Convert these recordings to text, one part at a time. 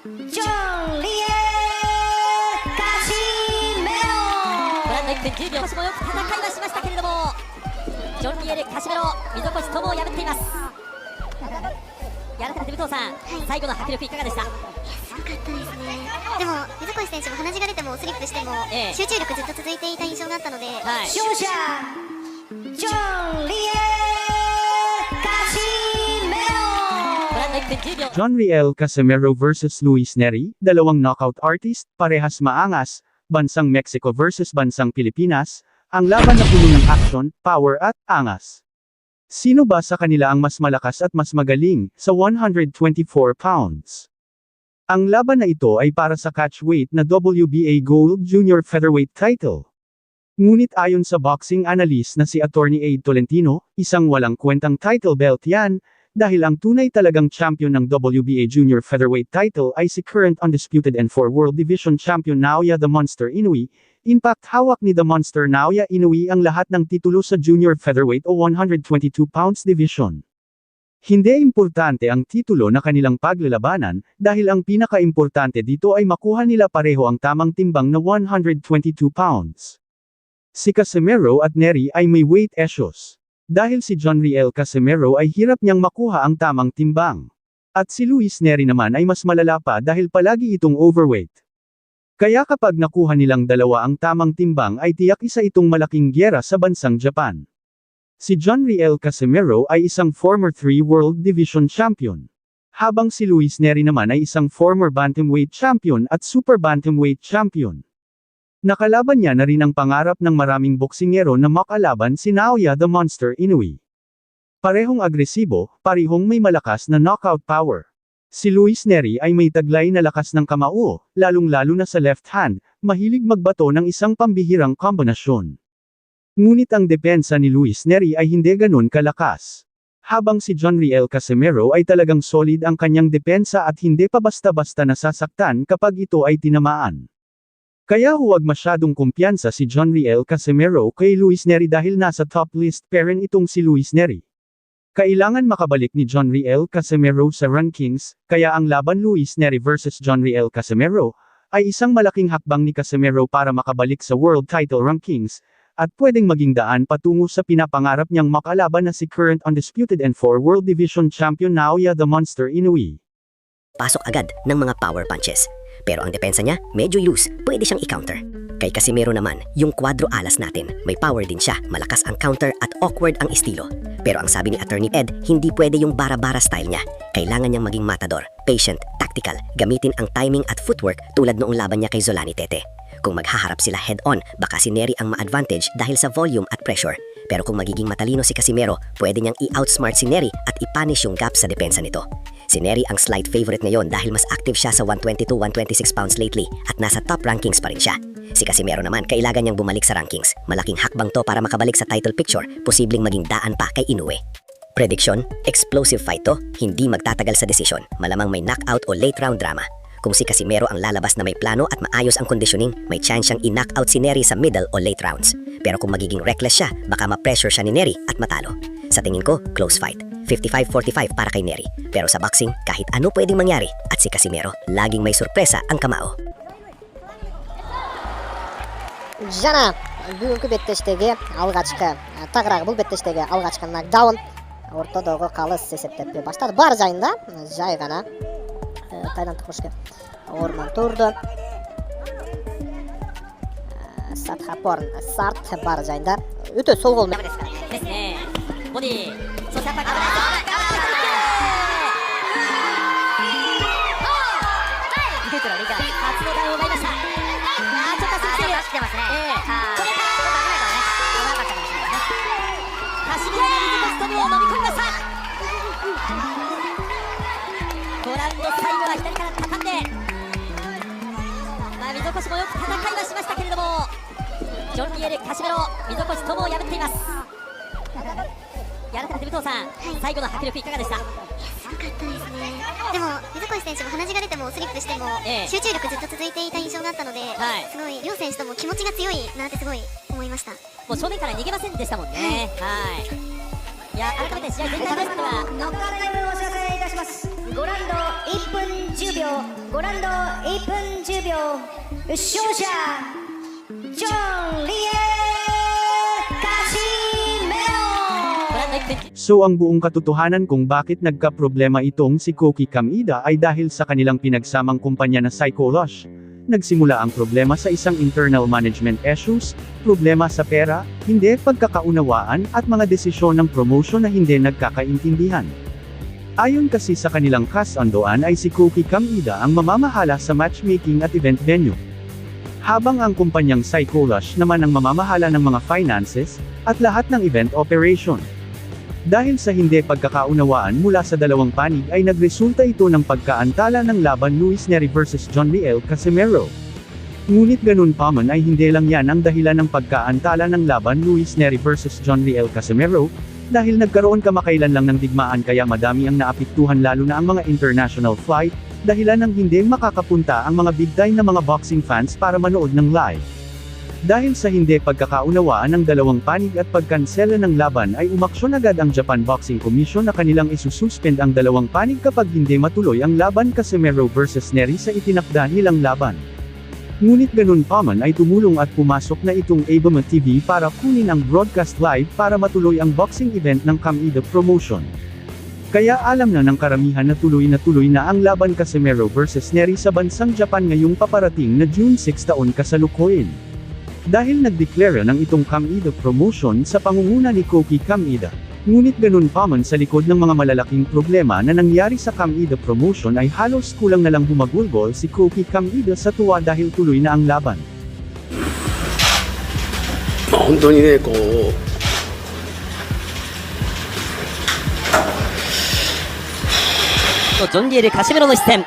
ジョン・リエカシメロ。ご覧の1分10秒、少しもよく戦いはしましたけれども、ジョン・リエル・カシメロ、溝越友を破っています。改めて武藤さん、最後の迫力いかがでした？すごかったですね。でも溝越選手も鼻血が出てもスリップしても、集中力ずっと続いていた印象があったので、勝者ジョン・リエカシメロ。ご覧の1分10秒。 John Riel Casimero vs. Luis Neri, dalawang knockout artist, parehas maangas, bansang Mexico vs. bansang Pilipinas, ang laban na puno ng action, power at angas. Sino ba sa kanila ang mas malakas at mas magaling, sa 124 pounds? Ang laban na ito ay para sa catchweight na WBA Gold Junior Featherweight title. Ngunit ayon sa boxing analyst na si Attorney Aid Tolentino, isang walang kwentang title belt yan, dahil ang tunay talagang champion ng WBA Junior Featherweight title ay si current undisputed N4 World Division Champion Naoya the Monster Inoue. In fact, hawak ni The Monster Naoya Inoue ang lahat ng titulo sa Junior Featherweight o 122 pounds division. Hindi importante ang titulo na kanilang paglalabanan, dahil ang pinaka-importante dito ay makuha nila pareho ang tamang timbang na 122 pounds. Si Casimero at Neri ay may weight issues. Dahil si John Riel Casimero ay hirap niyang makuha ang tamang timbang. At si Luis Neri naman ay mas malala pa dahil palagi itong overweight. Kaya kapag nakuha nilang dalawa ang tamang timbang ay tiyak isa itong malaking gyera sa bansang Japan. Si John Riel Casimero ay isang former 3 World Division Champion. Habang si Luis Neri naman ay isang former Bantamweight Champion at Super Bantamweight Champion. Nakalaban niya na rin ang pangarap ng maraming boksingero na makalaban si Naoya the Monster Inoue. Parehong agresibo, parehong may malakas na knockout power. Si Luis Neri ay may taglay na lakas ng kamao, lalong-lalo na sa left hand, mahilig magbato ng isang pambihirang kombinasyon. Ngunit ang depensa ni Luis Neri ay hindi ganun kalakas. Habang si John Riel Casimero ay talagang solid ang kanyang depensa at hindi pa basta-basta nasasaktan kapag ito ay tinamaan. Kaya huwag masyadong kumpiyansa si John Riel Casimero kay Luis Neri dahil nasa top list pa rin itong si Luis Neri. Kailangan makabalik ni John Riel Casimero sa rankings, kaya ang laban Luis Neri vs. John Riel Casimero, ay isang malaking hakbang ni Casimero para makabalik sa world title rankings, at pwedeng maging daan patungo sa pinapangarap niyang makalaban na si current undisputed N4 World Division Champion Naoya the Monster Inoue. Pasok agad ng mga power punches. Pero ang depensa niya, medyo loose, pwede siyang i-counter. Kay Casimero naman, yung kwadro alas natin, may power din siya, malakas ang counter at awkward ang estilo. Pero ang sabi ni Attorney Ed, hindi pwede yung bara-bara style niya. Kailangan niyang maging matador, patient, tactical, gamitin ang timing at footwork tulad noong laban niya kay Zolani Tete. Kung maghaharap sila head-on, baka si Neri ang ma-advantage dahil sa volume at pressure. Pero kung magiging matalino si Casimero, pwede niyang i-outsmart si Neri at i-punish yung gap sa depensa nito. Si Neri ang slight favorite ngayon dahil mas active siya sa 122-126 pounds lately at nasa top rankings pa rin siya. Si Casimero naman, kailangan niyang bumalik sa rankings. Malaking hakbang to para makabalik sa title picture, posibleng maging daan pa kay Inoue. Prediction, explosive fight to, hindi magtatagal sa desisyon, malamang may knockout o late round drama. Kung si Casimero ang lalabas na may plano at maayos ang conditioning, may chance siyang i-knockout si Neri sa middle o late rounds. Pero kung magiging reckless siya, baka ma-pressure siya ni Neri at matalo. Sa tingin ko, close fight. 55-45 para kay Neri. Pero sa boxing, kahit ano pwedeng mangyari. At si Casimero, laging may sorpresa ang kamao. Жана бүгүнкү беттештеги алгачкы тагыраагы бул беттештеги алгачкы нокдаун ортодогу калыс эсептеп баштады. Бар жайында жай гана тайланддык бошке ормон турду. Сатхапорн сарт бар жайында өтө сол кол менен ボディ、そしてアタック。リカ初のダウンを奪いました。ちょっと足きてる。足きてますね。これか。危なかったかもしれないですね。カシメロが水ポストに飲み込みました。5ラウンド最後は左から畳んで、溝越もよく戦いはしましたけれども、ジョン・リエル・カシメロ、溝越ともを破っています。改めて武藤さん、最後の迫力いかがでした？すごかったですね。でも溝越選手も鼻血が出てもスリップしても、集中力ずっと続いていた印象があったので、すごい両選手とも気持ちが強いなってすごい思いました。もう正面から逃げませんでしたもんね。いや改めて試合全体としてはノックアウトタイムをお知らせいたします。5ラウンド1分10秒5ラウンド1分10秒勝者ジョン・リエカシメロ。 So ang buong katotohanan kung bakit nagka-problema itong si Koki Kamida ay dahil sa kanilang pinagsamang kumpanya na Psychology. Nagsimula ang problema sa isang internal management issues, problema sa pera, hindi pagkakaunawaan at mga desisyon ng promotion na hindi nagkakaintindihan. Ayon kasi sa kanilang kasunduan ay si Koki Kamida ang mamamahala sa matchmaking at event venue. Habang ang kumpanyang Psychology naman ang mamamahala ng mga finances, at lahat ng event operation. Dahil sa hindi pagkakaunawaan mula sa dalawang panig ay nagresulta ito ng pagkaantala ng laban Luis Neri vs John Riel Casimero. Ngunit ganun pa man ay hindi lang yan ang dahilan ng pagkaantala ng laban Luis Neri vs John Riel Casimero, dahil nagkaroon kamakailan lang ng digmaan kaya madami ang naapektuhan lalo na ang mga international flight, dahilan ng hindi makakapunta ang mga big time na mga boxing fans para manood ng live. Dahil sa hindi pagkakaunawaan ng dalawang panig at pagkansela ng laban ay umaksyon agad ang Japan Boxing Commission na kanilang isususpend ang dalawang panig kapag hindi matuloy ang laban Casimero vs Neri sa itinakda nilang laban. Ngunit ganun pa man ay tumulong at pumasok na itong ABEMA TV para kunin ang broadcast live para matuloy ang boxing event ng Kamida Promotion. Kaya alam na ng karamihan na tuloy na ang laban Casimero vs Neri sa bansang Japan ngayong paparating na June 6 taon kasalukuyan. Dahil nagdeklara ng itong Kamida Promotion sa pangunguna ni Koki Kamida. Ngunit ganun pa man sa likod ng mga malalaking problema na nangyari sa Kamida Promotion ay halos kulang na lang humagulgol si Koki Kamida sa tuwa dahil tuloy na ang laban. 本当にねこう ジョン・リエル・カシメロの一戦。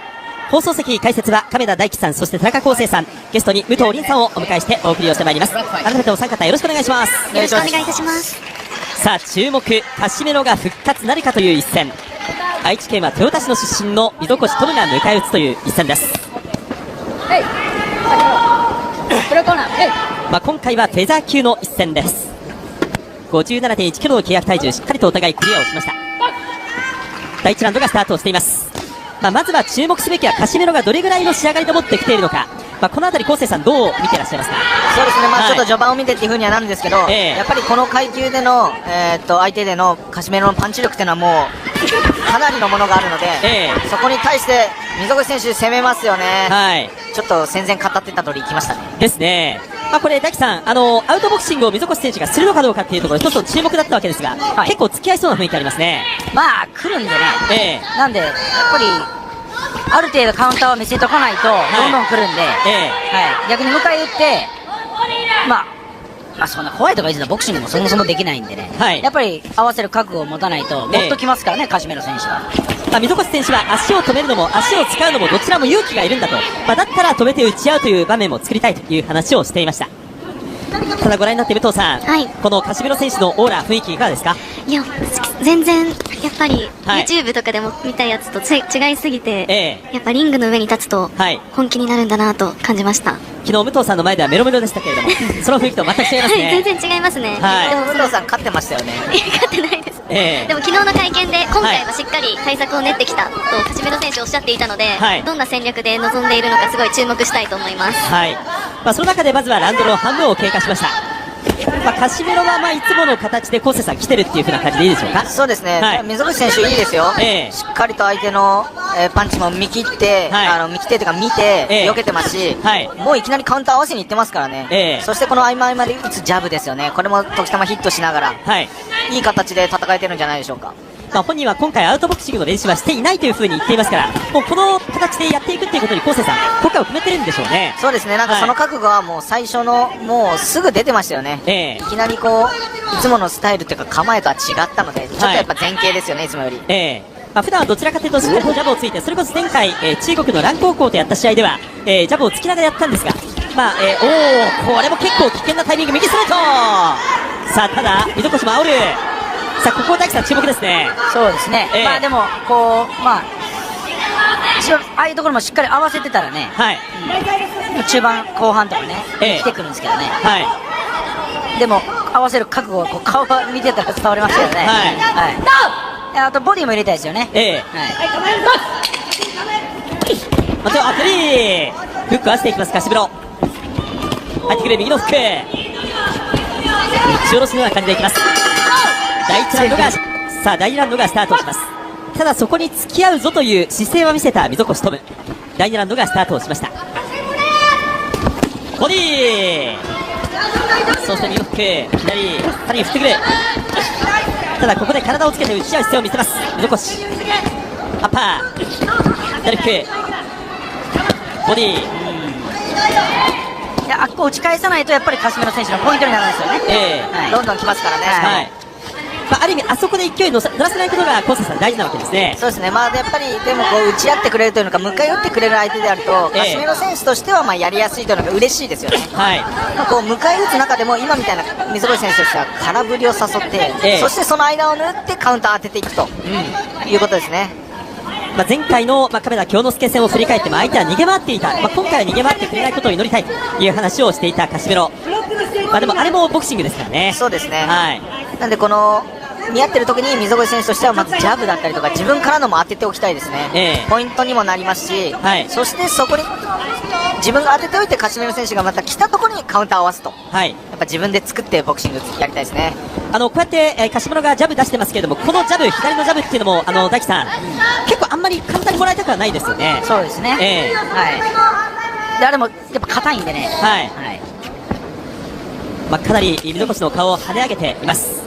放送席解説は亀田大樹さん、そして田中康生さん、ゲストに武藤凛さんをお迎えしてお送りをしてまいります。改めてお三方よろしくお願いします。よろしくお願いいたします。さあ注目、カシメロが復活なるかという一戦。愛知県は豊田市の出身の溝越トムが迎え撃つという一戦です。今回はフェザー級の一戦です。57.1 キロの契約体重、しっかりとお互いクリアをしました。第1ラウンドがスタートをしています。まずは注目すべきはカシメロがどれぐらいの仕上がりで持ってきているのか、このあたり、昴生さん、どう見てらっしゃいますか。そうですね、ちょっと序盤を見てっていう風にはなるんですけど、やっぱりこの階級での、相手でのカシメロのパンチ力っていうのはもうかなりのものがあるので、そこに対して溝口選手攻めますよね。ちょっと戦前語ってた通りいきましたね。ですね。これ、大樹さん、アウトボクシングを溝越選手がするのかどうかっていうところ、一つ注目だったわけですが、結構付き合いそうな雰囲気ありますね。来るんでね。なんで、やっぱり、ある程度カウンターを見せとかないと、どんどん来るんで、逆に迎え撃って、そんな怖いとか言うとボクシングもそもそもできないんでね、やっぱり合わせる覚悟を持たないと、もっと来ますからね、カシメロ選手は。溝越選手は足を止めるのも足を使うのもどちらも勇気がいるんだと、だったら止めて打ち合うという場面も作りたいという話をしていました。ただご覧になって武藤さん、このカシメロ選手のオーラ、雰囲気いかがですか。いや、全然やっぱり YouTube とかでも見たやつと違いすぎて、やっぱリングの上に立つと本気になるんだなと感じました。昨日武藤さんの前ではメロメロでしたけれどもその雰囲気と全く違いますね。全然違いますね。でも武藤さん勝ってましたよね。勝ってないです。でも昨日の会見で今回はしっかり対策を練ってきたとカシメロ選手おっしゃっていたので、どんな戦略で臨んでいるのかすごい注目したいと思います。その中でまずはラウンドの半分を経過しました。カシメロはいつもの形で昴生さん来てるっていう風な感じでいいでしょうか。そうですね、溝口選手いいですよ、しっかりと相手の、パンチも見切って、見切ってというか見て、避けてますし、もういきなりカウンター合わせにいってますからね、そしてこの合間合間で打つジャブですよね、これも時たまヒットしながら、いい形で戦えてるんじゃないでしょうか。本人は今回アウトボクシングの練習はしていないという風に言っていますから、もうこの形でやっていくっていうことに昴生さん国家を決めてるんでしょうね。そうですね、なんかその覚悟はもう最初のもうすぐ出てましたよね、いきなりこういつものスタイルっていうか構えとは違ったので、ちょっとやっぱ前傾ですよね、いつもより。普段はどちらかというとしっかりとジャブをついて、それこそ前回、中国の蘭高校とやった試合では、ジャブをつきながらやったんですが、これも結構危険なタイミング、右ストレート。さあただ溝越も煽る。さあここ大樹さん注目ですね。そうですね、でもこうああいうところもしっかり合わせてたらね、中盤後半とかね、来てくるんですけどね、でも合わせる覚悟をこう顔が見てたら伝わりましたよね。あとボディも入れたいですよね。また当たりフック合わせていきます、カシブロ。入ってくる右のフック、打ち下ろしのような感じでいきます。第1ラウンドが、さあ第2ラウンドがスタートします。ただそこに付き合うぞという姿勢は見せた溝越トム。第2ラウンドがスタートをしました。ボディー、そして右のフック、左さらに振ってくる。ただここで体をつけて打ち合う姿勢を見せます溝越。アッパー、左フック、ボディー。いや、あっこ打ち返さないとやっぱりカシメロ選手のポイントになるんですよね。どんどん来ますからね。ある意味あそこで勢い乗らせないことがコンサさん大事なわけですね。そうですね。やっぱりでもこう打ち合ってくれるというのか、迎え撃ってくれる相手であると、カシメロ選手としてはやりやすいというのが嬉しいですよね。こう迎え撃つ中でも今みたいな溝越選手としては空振りを誘って、そしてその間を縫ってカウンター当てていくと、いうことですね。前回の亀田京之介戦を振り返っても相手は逃げ回っていた、今回は逃げ回ってくれないことを祈りたいという話をしていたカシメロ。でもあれもボクシングですからね。そうですね。なんでこの見合ってる時に溝越選手としてはまずジャブだったりとか自分からのも当てておきたいですね。ポイントにもなりますし、そしてそこに自分が当てておいてカシメロ選手がまた来たところにカウンターを合わすと、やっぱ自分で作ってボクシングやりたいですね。こうやって、カシメロがジャブ出してますけれども、このジャブ、左のジャブっていうのも大樹さん、結構あんまり簡単にもらいたくはないですよね。そうですね。であれもやっぱ硬いんでね。かなり溝越の顔を跳ね上げています。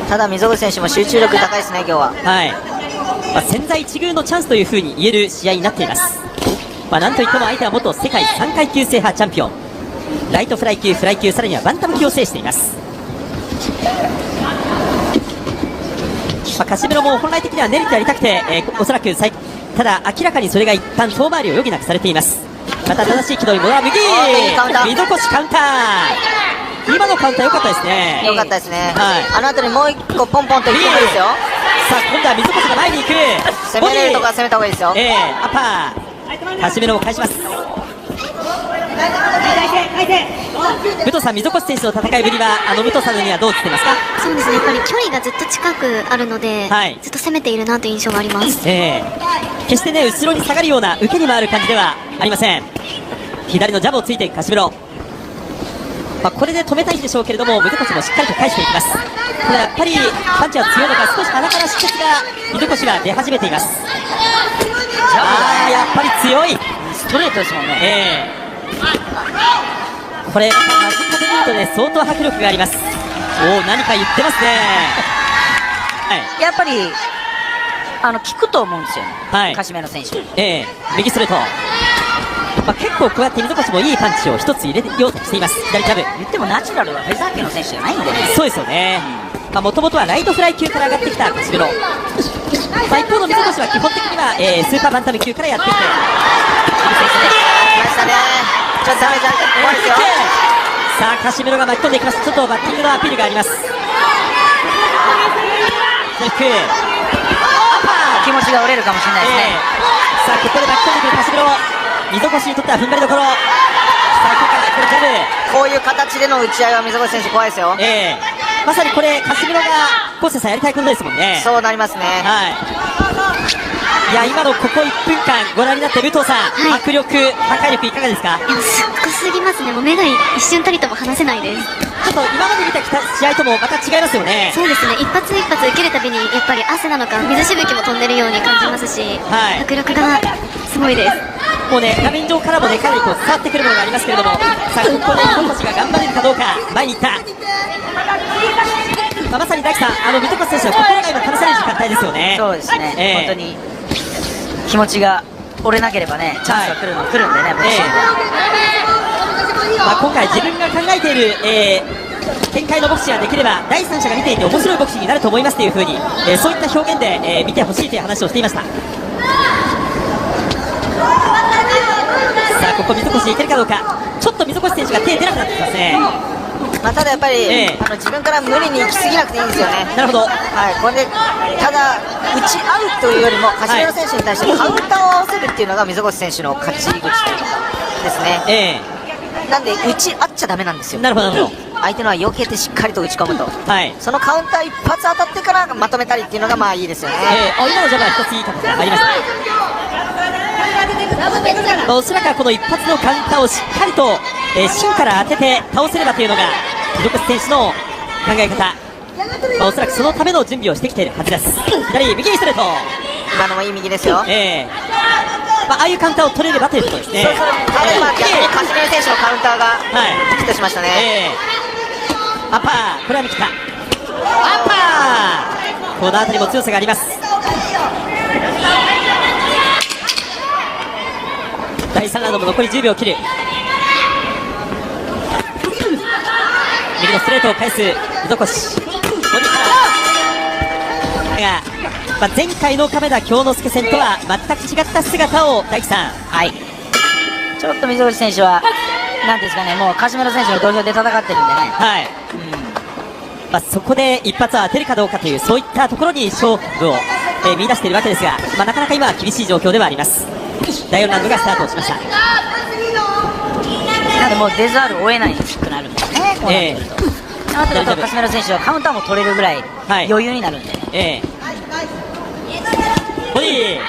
ただ溝口選手も集中力高いですね、今日は。千載一遇のチャンスというふうに言える試合になっています。なんといっても相手は元世界3階級制覇チャンピオン、ライトフライ級、フライ級、さらにはバンタム級を制しています。カシメロも本来的には練りてやりたくて、おそらくただ明らかにそれが一旦遠回りを余儀なくされています。また正しい軌道に戻ら右、溝越カウンター。今のカウンター良かったですね。良かったですね。あの後にもう一個ポンポンといってもいいですよ。さあ今度は溝越が前に行く。攻めれるとか攻めた方がいいですよ。アッパー、カシメロを返します。武藤さん、溝越選手の戦いぶりは武藤さんにはどう映ってますか？そうですね、やっぱり距離がずっと近くあるので、ずっと攻めているなという印象があります。決してね、後ろに下がるような受けに回る感じではありません。左のジャブをついていくカシメロ。これで止めたいんでしょうけれども、溝越もしっかりと返していきます。ただやっぱりパンチは強いのか、少し鼻から出血が溝越が出始めています。やっぱり強いストレートですもんね。これ間近で見るとね、相当迫力があります。何か言ってますね。やっぱり効くと思うんですよね、カシメロ選手。右ストレート。結構こうやって溝越もいいパンチを一つ入れようとしています。左ジャブ。言ってもナチュラルはフェザー級の選手じゃないんでね。そうですよね。もともとはライトフライ級から上がってきたカシメロ。一方の溝越は基本的には、スーパーバンタム級からやってきて、来ましたね。ちょっとダメージある怖いですよ。さあカシメロが巻き込んでいきます。ちょっとバッティングのアピールがあります。気持ちが折れるかもしれないですね。さあここで巻き込んでくるカシメロ。溝越にとっては踏ん張りどころ。さあこういう形での打ち合いは溝越選手怖いですよ。まさにこれカシメロがコーセさんやりたいことですもんね。そうなりますね。いや今のここ1分間ご覧になって武藤さん、迫力破壊力いかがですか？すっごすぎますね。もう目が一瞬たりとも離せないです。ちょっと今まで見た試合ともまた違いますよね。そうですね、一発一発受けるたびにやっぱり汗なのか水しぶきも飛んでるように感じますし、迫力がすごいです。もうね、画面上からもね、かなりこう伝わってくるものがありますけれども、さあここで溝越が頑張れるかどうか。前に行った。まさに大樹さん、溝越選手の心が今試される時間帯ですよね。そうですね、本当に気持ちが折れなければね、チャンスが来るんでね、今回自分が考えている、展開のボクシングができれば第三者が見ていて面白いボクシングになると思いますというふうに、そういった表現で、見てほしいという話をしていました。さあここ溝越にいけるかどうか。ちょっと溝越選手が手出なくなってきますね。ただやっぱり、自分から無理に行き過ぎなくていいんですよね。なるほど。これでただ打ち合うというよりもカシメロ選手に対してカウンターを合わせるっていうのが溝越選手の勝ち口ですね。なんで打ち合っちゃダメなんですよ。なるほどなるほど。相手のは避けてしっかりと打ち込むと、そのカウンター一発当たってからまとめたりっていうのがまあいいですよね。今のジャブは一ついい形がありました。おそらくはこの一発のカウンターをしっかりと、芯から当てて倒せればというのが溝口選手の考え方。おそらくそのための準備をしてきているはずです。左右にストレート、今のもいい右ですよ。ああいうカウンターを取れればということですね。そうすると逆にカシメロ選手のカウンターがヒットしましたね。アッパー、これは見切った。アッパー、この辺りも強さがあります。第3ラウンドも残り10秒を切る。右のストレートを返す溝越。前回の亀田京之介戦とは全く違った姿を大樹さん、ちょっと溝口選手はなんですかね、もうカシメロ選手の土俵で戦ってるんでね、そこで一発を当てるかどうかというそういったところに勝負を、見出しているわけですが、なかなか今は厳しい状況ではあります。第4ラウンドがスタートしました。なんでもう出ざるを得ないくなるんですね、こうなってくると。あとだとカシメロ選手はカウンターも取れるぐらい余裕になるんで、ボディー、ア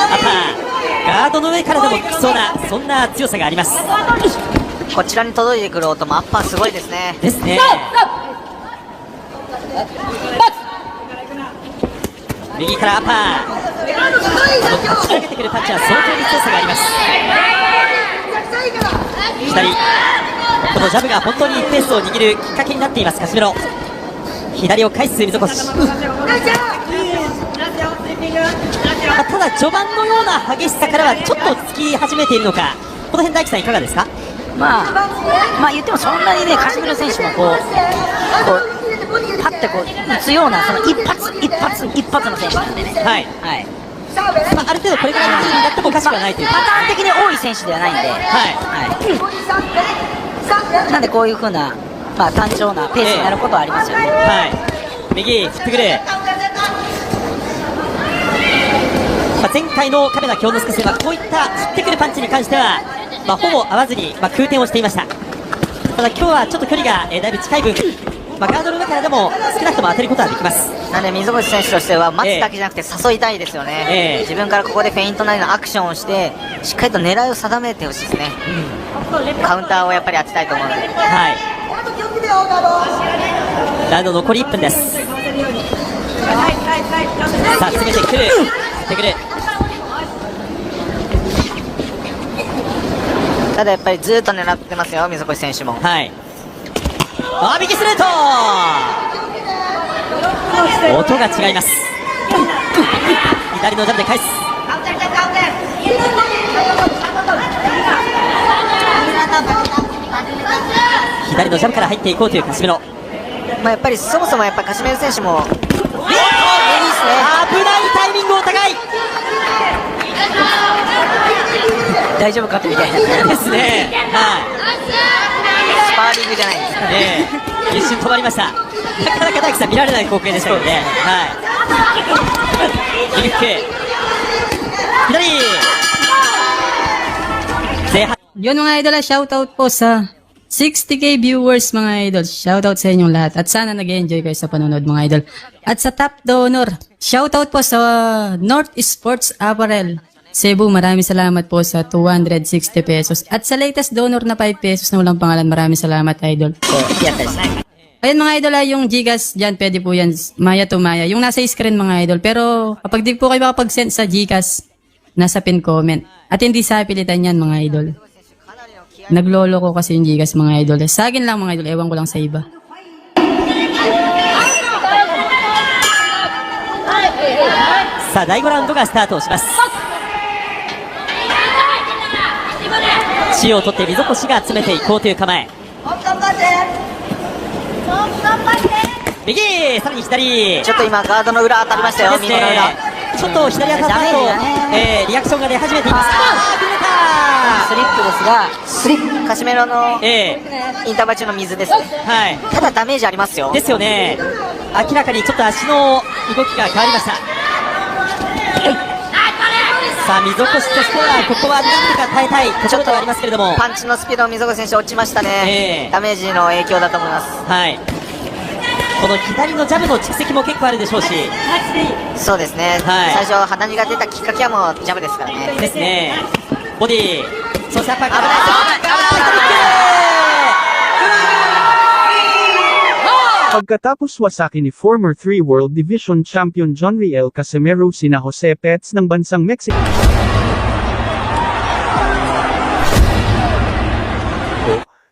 ッパー、ガードの上からでも来そうな、そんな強さがあります。こちらに届いてくる音もアッパーすごいですね。ですね。右からアッパー、打ち上げてくるパンチは相当に強さがあります。左、このジャブが本当にペースを握るきっかけになっています、カシメロ。左を返す溝越。ただ序盤のような激しさからはちょっとつき始めているのか、この辺大樹さんいかがですか？まあ言ってもそんなにね、カシメロ選手もこうパッてこう打つようなその一発の選手なんでね。ある程度これぐらいの順位だってもおかしくはないという、パターン的に多い選手ではないんで、なんでこういう風な単調なペースになることはありますよね。右振ってくる。前回の亀田京之介戦はこういった振ってくるパンチに関しては、ほぼ合わずに、空転をしていました。ただ今日はちょっと距離が、だいぶ近い分、ガードの上からでも少なくとも当てることはできます。なので溝口選手としては待つだけじゃなくて誘いたいですよね。自分からここでフェイントなりのアクションをしてしっかりと狙いを定めてほしいですね。カウンターをやっぱり当てたいと思うので、ラウンド残り1分です。さあ詰めてくる、ただやっぱりずっと狙ってますよ、溝越選手も。右ストレート、音が違います。左のジャブで返す。左のジャブから入っていこうというカシメロ。やっぱりそもそもカシメロ選手も危ないタイミングお互い。大丈夫かってみたいなですね。スパーリングじゃないですかね。一瞬止まりました。なかなか大樹さん見られない光景でしたよね。右フック、左。前半。Yun mga idol, shoutout po sa 60k viewers mga idol. Shoutout sa inyong lahat. At sana nag-enjoy kayo sa panonood mga idol. At sa top donor, shoutout po sa North Sports Apparel Cebu. Maraming salamat po sa 260 pesos. At sa latest donor na 5 pesos na walang pangalan, maraming salamat idol. Ayan mga idol, yung Gcash dyan, pwede po yan, Maya to Maya. Yung nasa screen mga idol. Pero kapag di po kayo makapag-send sa Gcash, nasa pin comment. At hindi sa pilitan yan mga idol. Naglolo ko kasi yung Gcash mga idol. Sa akin lang mga idol, ewan ko lang sa iba. Sa 第5ラウンドがスタートします。血を取って溝越が詰めていこうという構え。右、さらに左。ちょっと今ガードの裏当たりましたよ。右の裏。ちょっと左当たった後、リアクションが出始めています。スリップですが、カシメロのインターバル中の水ですね。ただダメージありますよ。ですよね。明らかにちょっと足の動きが変わりました。さまあ溝越としてはここはなんとか耐えたいところではありますけれども、パンチのスピード、溝口選手落ちましたね。ダメージの影響だと思います。はい。この左のジャブの蓄積も結構あるでしょうし。そうですね。はい最初鼻血が出たきっかけはもうジャブですからね。ですね。ボディ、そしてアッパーから危Pagkatapos wasaki ni former 3 World Division Champion John Riel Casimero sina Jose Pets ng bansang Mexico.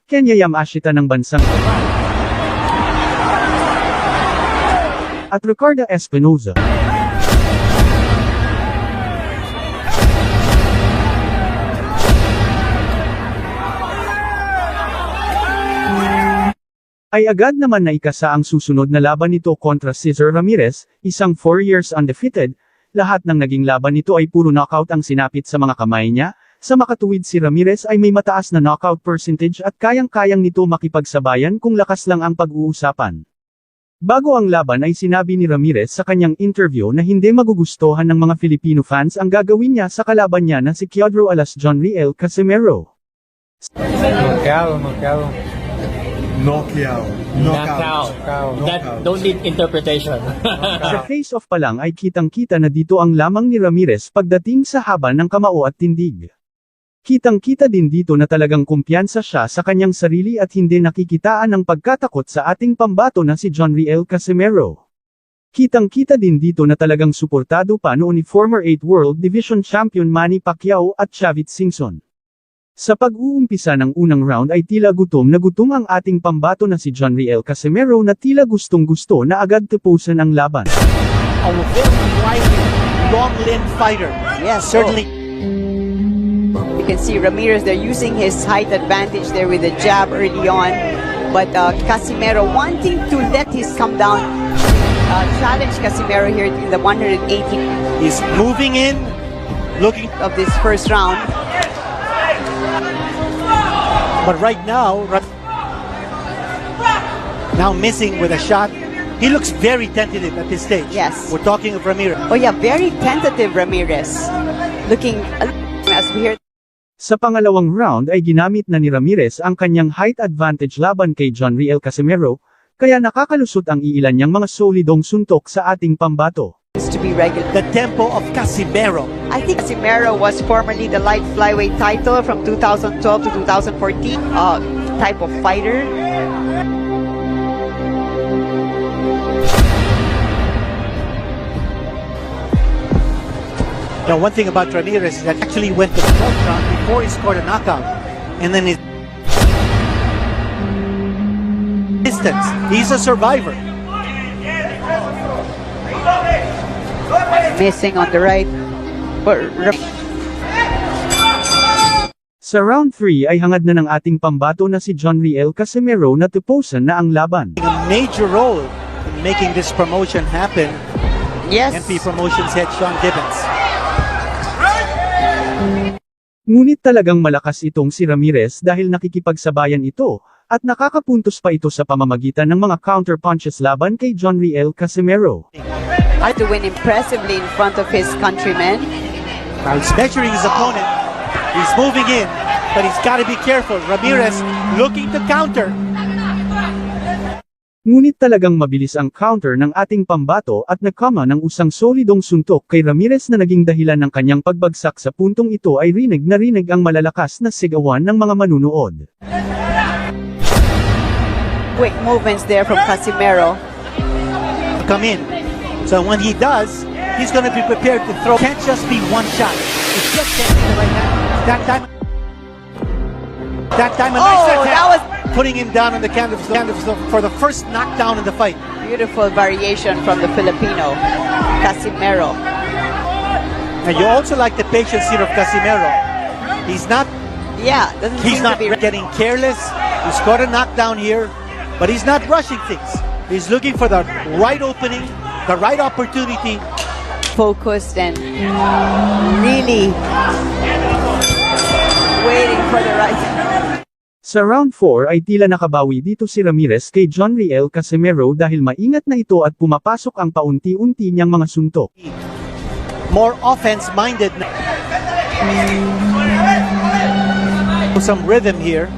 Kenya Yamashita ng bansang Japan. At Ricardo Espinoza. Ay agad naman na ikasa ang susunod na laban nito kontra Cesar Ramirez, isang 4 years undefeated. Lahat ng naging laban nito ay puro knockout ang sinapit sa mga kamay niya. Sa makatuwid si Ramirez ay may mataas na knockout percentage at kayang-kayang nito makipagsabayan kung lakas lang ang pag-uusapan. Bago ang laban ay sinabi ni Ramirez sa kanyang interview na hindi magugustuhan ng mga Filipino fans ang gagawin niya sa kalaban niya na si Teodoro Alas John Riel Casimero. Knockout. That don't need interpretation. Sa face-off pa lang ay kitang-kita na dito ang lamang ni Ramirez pagdating sa haba ng kamao at tindig. Kitang-kita din dito na talagang kumpiyansa siya sa kanyang sarili at hindi nakikitaan ng pagkatakot sa ating pambato na si John Riel Casimero. Kitang-kita din dito na talagang suportado pa noon ni former 8 World Division Champion Manny Pacquiao at Chavit Singson. Sa pag-uumpisa ng unang round ay tila gutom na gutom ang ating pambato na si John Riel Casimero na tila gustong-gusto na agad tapusin ang laban. A very wily, long-limbed fighter. Yes, certainly. You can see Ramirez, they're using his height advantage there with the jab early on. But Casimero wanting to let his come down, challenge Casimero here in the 180. He's moving in, looking of this first round. But right now missing with a shot. He looks very tentative at this stage. Yes. We're talking of Ramirez. Oh yeah, very tentative Ramirez. Looking as we hear. Sa pangalawang round ay ginamit na ni Ramirez ang kanyang height advantage laban kay John Riel Casimero, kaya nakakalusot ang iilan niyang mga solidong suntok sa ating pambato. To be regular. The tempo of Casimero. I think Casimero was formerly the light flyweight title from 2012 to 2014 type of fighter. Now, one thing about Ramirez is that he actually went to the 4th round before he scored a knockout. And then his distance. He's a survivor. Missing on the right. Sa round 3 ay hangad na ng ating pambato na si John Riel Casimero na tapusin na ang laban. A major role in making this promotion happen. Yes. MP Promotions head Sean Gibbons. Ngunit talagang malakas itong si Ramirez dahil nakikipagsabayan ito, at nakakapuntos pa ito sa pamamagitan ng mga counter punches laban kay John Riel Casimero. To win impressively in front of his countrymen. Now he's measuring his opponent. He's moving in, but he's got to be careful. Ramirez looking to counter. Ngunit talagang mabilis ang counter ng ating pambato at nakama ng usang solidong suntok kay Ramirez na naging dahilan ng kanyang pagbagsak sa puntong ito ay rinig na rinig ang malalakas na sigawan ng mga manunood. Quick movements there from Casimero. Come in. So when he does, he's going to be prepared to throw. Can't just be one shot. It's just getting the right hand. That time a nice attack. That was putting him down on the canvas for the first knockdown in the fight. Beautiful variation from the Filipino, Casimero. And you also like the patience here of Casimero. He's not. Yeah, doesn't he's seem not to be getting careless. He's got a knockdown here, but he's not rushing things. He's looking for the right opening, the right opportunity. Focused and really waiting for the right. Sa round 4 ay tila nakabawi dito si Ramirez kay John Riel Casimero dahil maingat na ito at pumapasok ang paunti-unti niyang mga suntok. More offense-minded. Some rhythm here.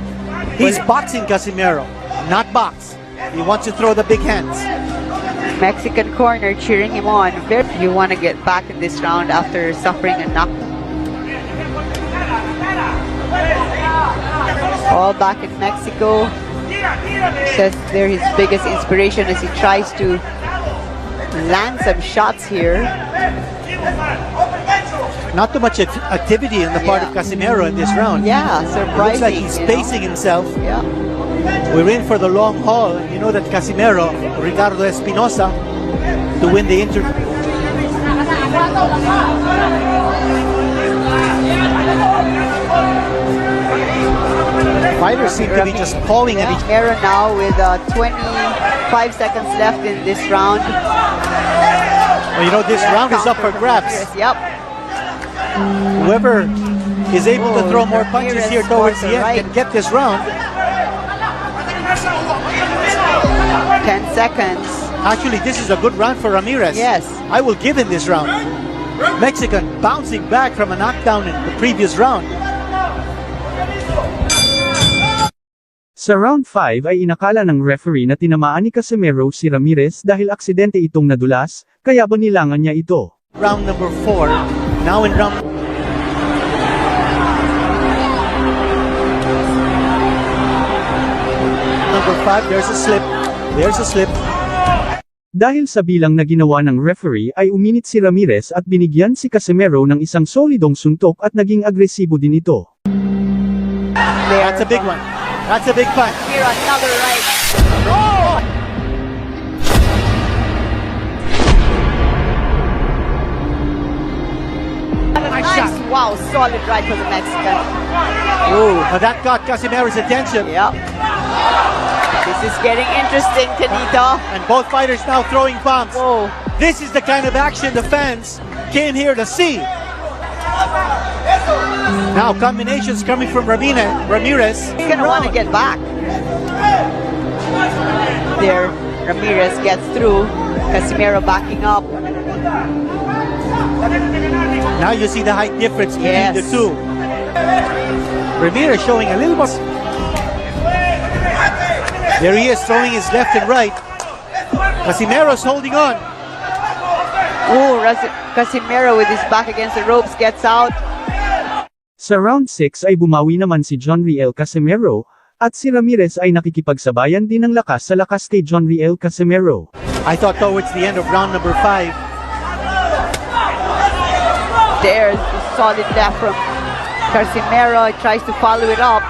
He's boxing Casimero, not box. He wants to throw the big hands. Mexican corner cheering him on. You want to get back in this round after suffering a knock. All back in Mexico. Says they're his biggest inspiration as he tries to land some shots here. Not too much activity on the part of Casimero in this round. Yeah, surprising. Looks like he's pacing himself. Yeah. We're in for the long haul. You know that Casimero, Ricardo Espinosa, to win the interview. Fighters seem to be just pawing at each other. Casimero now with 25 seconds left in this round. Well, you know, this round is up for grabs. Yep. Whoever is able to throw more punches here towards the end can get this round. 10 seconds. Actually, this is a good round for Ramirez. Yes. I will give him this round. Mexican bouncing back from a knockdown in the previous round. Sa round 5 ay inakala ng referee na tinamaan ni Casimero si Ramirez dahil aksidente itong nadulas, kaya banilangan niya ito. Round number 4. Now in round... Number 5, there's a slip. There's a slip. Dahil sa bilang na ginawa ng referee ay uminit si Ramirez at binigyan si Casimero ng isang solidong suntok at naging agresibo din ito. That's a big one. That's a big punch. Here another right. Oh! Nice. Wow, solid right for the Mexican. Oh, but that got Casimero's attention. Yep. This is getting interesting, Canito. And both fighters now throwing bombs. Whoa. This is the kind of action the fans came here to see. Now combinations coming from Ramirez. He's gonna want to get back. There, Ramirez gets through. Casimero backing up. Now you see the height difference between the two. Ramirez showing a little more. There he is throwing his left and right. Casimero's holding on. Oh, Casimero with his back against the ropes gets out. Sa round 6 ay bumawi naman si John Riel Casimero, at si Ramirez ay nakikipagsabayan din ng lakas sa lakas kay John Riel Casimero. I thought towards the end of round number 5. There's a solid left from Casimero. Tries to follow it up.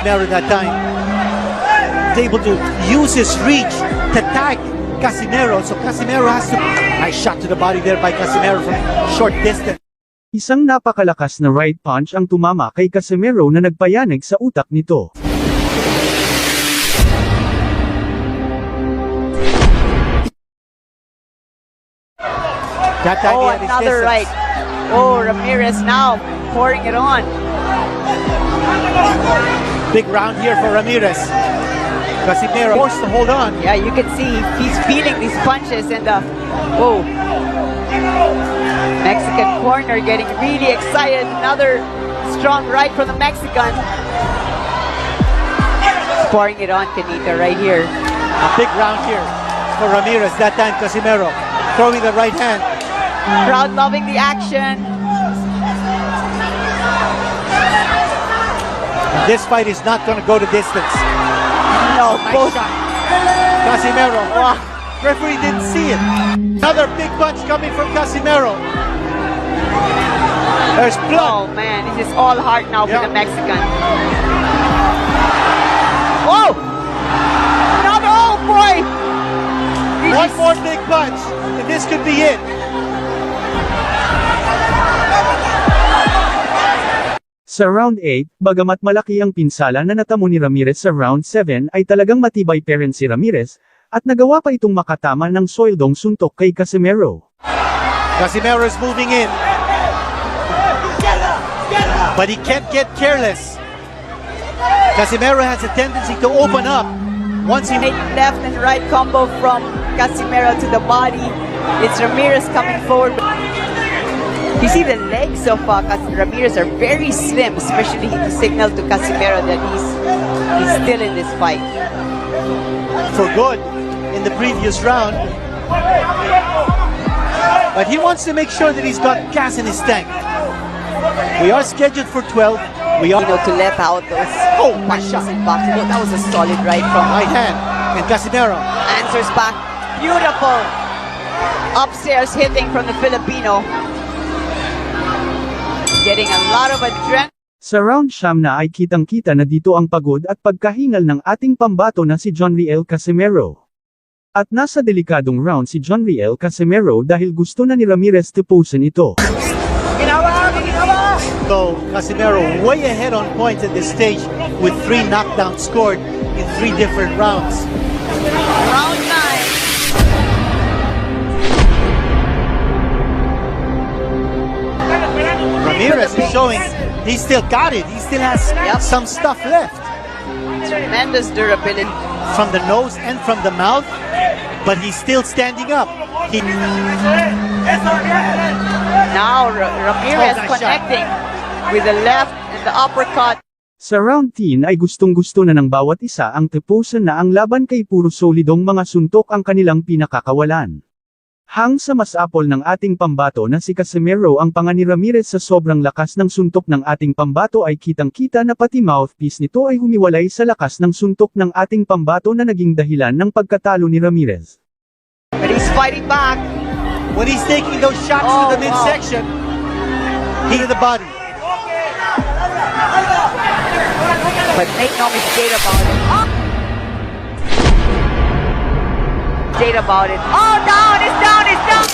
Casimero that time is able to use his reach to tag Casimero. So Casimero has to... Nice shot to the body there by Casimero from short distance. Isang napakalakas na right punch ang tumama kay Casimero na nagpayanig sa utak nito. Oh, another right. Oh, Ramirez now pouring it on. Big round here for Ramirez. Casimero forced to hold on. Yeah, you can see he's feeling these punches and whoa. Mexican corner getting really excited. Another strong right from the Mexican. Pouring it on Canita right here. A big round here for Ramirez. That time Casimero throwing the right hand. Crowd loving the action. And this fight is not going to go the distance. No, both. Casimero. Wow. Referee didn't see it. Another big punch coming from Casimero. There's blood. Oh man, this is all heart now for the Mexican. Whoa! Another, oh boy! One more big punch, and this could be it. Sa round 8, bagamat malaki ang pinsala na natamo ni Ramirez sa round 7 ay talagang matibay pa rin si Ramirez, at nagawa pa itong makatama ng soildong suntok kay Casimero. Casimero is moving in. But he can't get careless. Casimero has a tendency to open up. Once he made left and right combo from Casimero to the body. It's Ramirez coming forward. You see the legs of Ramirez are very slim, especially to signal to Casimero that he's still in this fight. For good in the previous round. But he wants to make sure that he's got gas in his tank. We are scheduled for 12. We are to let out those punches in boxing. Oh, that was a solid right from right hand. And Casimero answers back. Beautiful upstairs hitting from the Filipino. Getting a lot of adrenaline. Sa round siyam na ay kitang-kita na dito ang pagod at pagkahingal ng ating pambato na si Jonriel Casimero. At nasa delikadong round si Jonriel Casimero dahil gusto na ni Ramirez tapusin ito. So Casimero way ahead on points at this stage with 3 knockdowns scored in 3 different rounds. Round 9. Ramirez is showing he still got it. He still has some stuff left. Tremendous durability. From the nose and from the mouth, but he's still standing up. Now Ramirez connecting with the left and the uppercut. Sa round 10 ay gustong-gusto na ng bawat isa ang tapusin na ang laban kay puro solidong mga suntok ang kanilang pinakakawalan. Hang sa mas apol ng ating pambato na si Casimero ang panga ni Ramirez sa sobrang lakas ng suntok ng ating pambato ay kitang-kita na pati mouthpiece nito ay humiwalay sa lakas ng suntok ng ating pambato na naging dahilan ng pagkatalo ni Ramirez. But he's fighting back. When he's taking those shots to the midsection, he to the body. But make no mistake about it. About it. Oh, down, it's down, it's down.